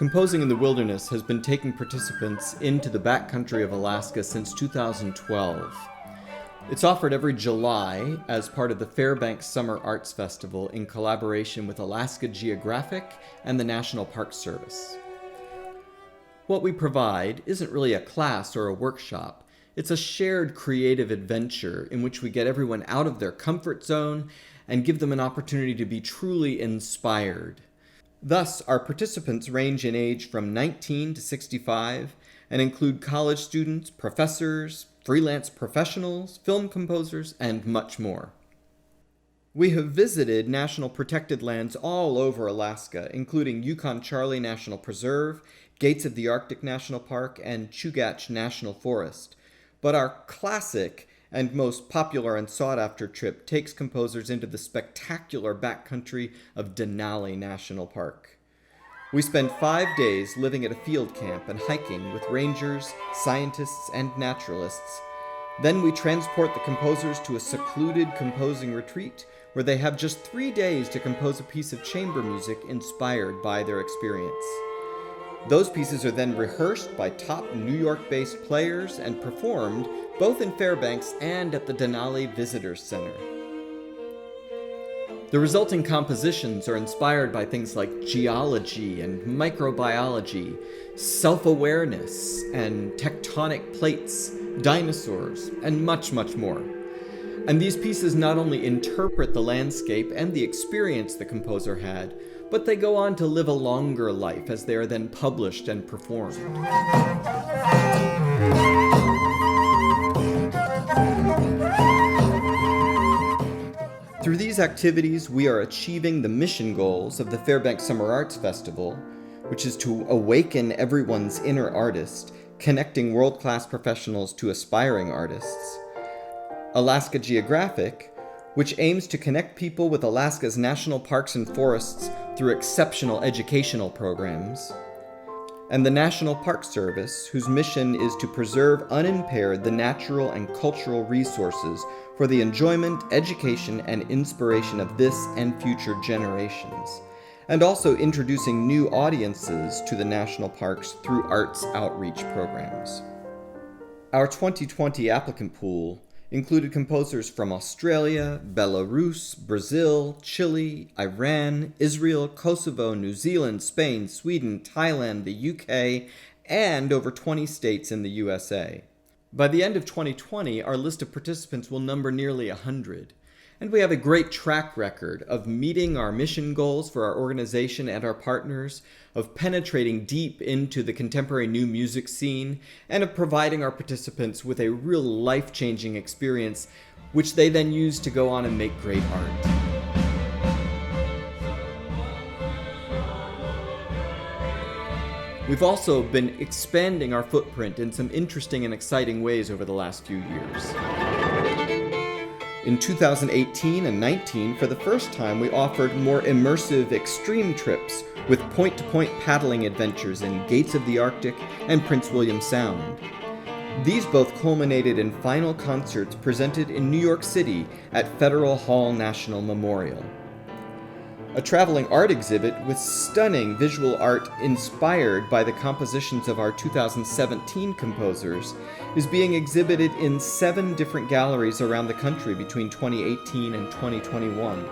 Composing in the Wilderness has been taking participants into the backcountry of Alaska since 2012. It's offered every July as part of the Fairbanks Summer Arts Festival in collaboration with Alaska Geographic and the National Park Service. What we provide isn't really a class or a workshop. It's a shared creative adventure in which we get everyone out of their comfort zone and give them an opportunity to be truly inspired. Thus, our participants range in age from 19 to 65 and include college students, professors, freelance professionals, film composers, and much more. We have visited national protected lands all over Alaska, including Yukon-Charlie National Preserve, Gates of the Arctic National Park, and Chugach National Forest. But our classic and most popular and sought-after trip takes composers into the spectacular backcountry of Denali National Park. We spend 5 days living at a field camp and hiking with rangers, scientists, and naturalists. Then we transport the composers to a secluded composing retreat where they have just 3 days to compose a piece of chamber music inspired by their experience. Those pieces are then rehearsed by top New York-based players and performed both in Fairbanks and at the Denali Visitors Center. The resulting compositions are inspired by things like geology and microbiology, self-awareness and tectonic plates, dinosaurs, and much, much more. And these pieces not only interpret the landscape and the experience the composer had, but they go on to live a longer life as they are then published and performed. Through these activities, we are achieving the mission goals of the Fairbanks Summer Arts Festival, which is to awaken everyone's inner artist, connecting world-class professionals to aspiring artists. Alaska Geographic, which aims to connect people with Alaska's national parks and forests through exceptional educational programs. And the National Park Service, whose mission is to preserve unimpaired the natural and cultural resources for the enjoyment, education, and inspiration of this and future generations, and also introducing new audiences to the national parks through arts outreach programs. Our 2020 applicant pool included composers from Australia, Belarus, Brazil, Chile, Iran, Israel, Kosovo, New Zealand, Spain, Sweden, Thailand, the UK, and over 20 states in the USA. By the end of 2020, our list of participants will number nearly 100. And we have a great track record of meeting our mission goals for our organization and our partners, of penetrating deep into the contemporary new music scene, and of providing our participants with a real life-changing experience, which they then use to go on and make great art. We've also been expanding our footprint in some interesting and exciting ways over the last few years. In 2018 and 19, for the first time, we offered more immersive extreme trips with point-to-point paddling adventures in Gates of the Arctic and Prince William Sound. These both culminated in final concerts presented in New York City at Federal Hall National Memorial. A traveling art exhibit with stunning visual art inspired by the compositions of our 2017 composers is being exhibited in 7 different galleries around the country between 2018 and 2021.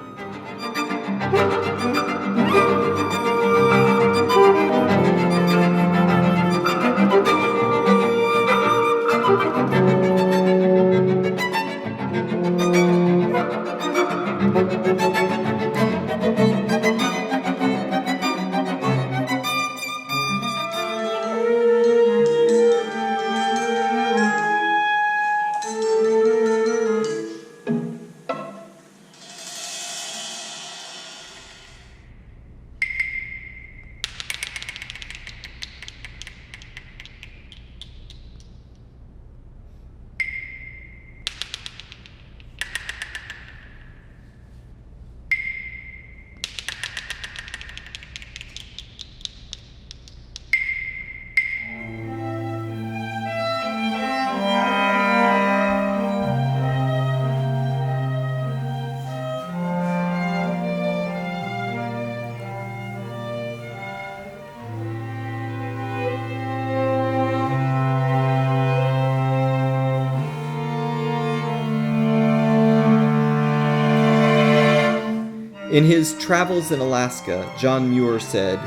In his Travels in Alaska, John Muir said,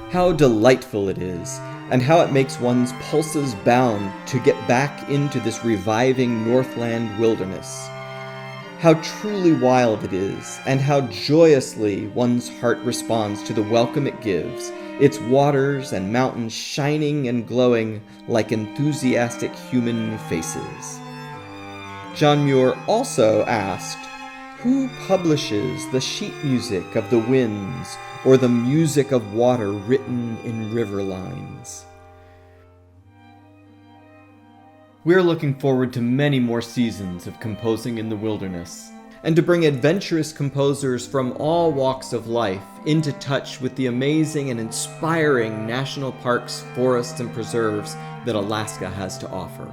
"How delightful it is, and how it makes one's pulses bound to get back into this reviving Northland wilderness. How truly wild it is, and how joyously one's heart responds to the welcome it gives, its waters and mountains shining and glowing like enthusiastic human faces." John Muir also asked, "Who publishes the sheet music of the winds or the music of water written in river lines?" We're looking forward to many more seasons of composing in the wilderness, and to bring adventurous composers from all walks of life into touch with the amazing and inspiring national parks, forests, and preserves that Alaska has to offer.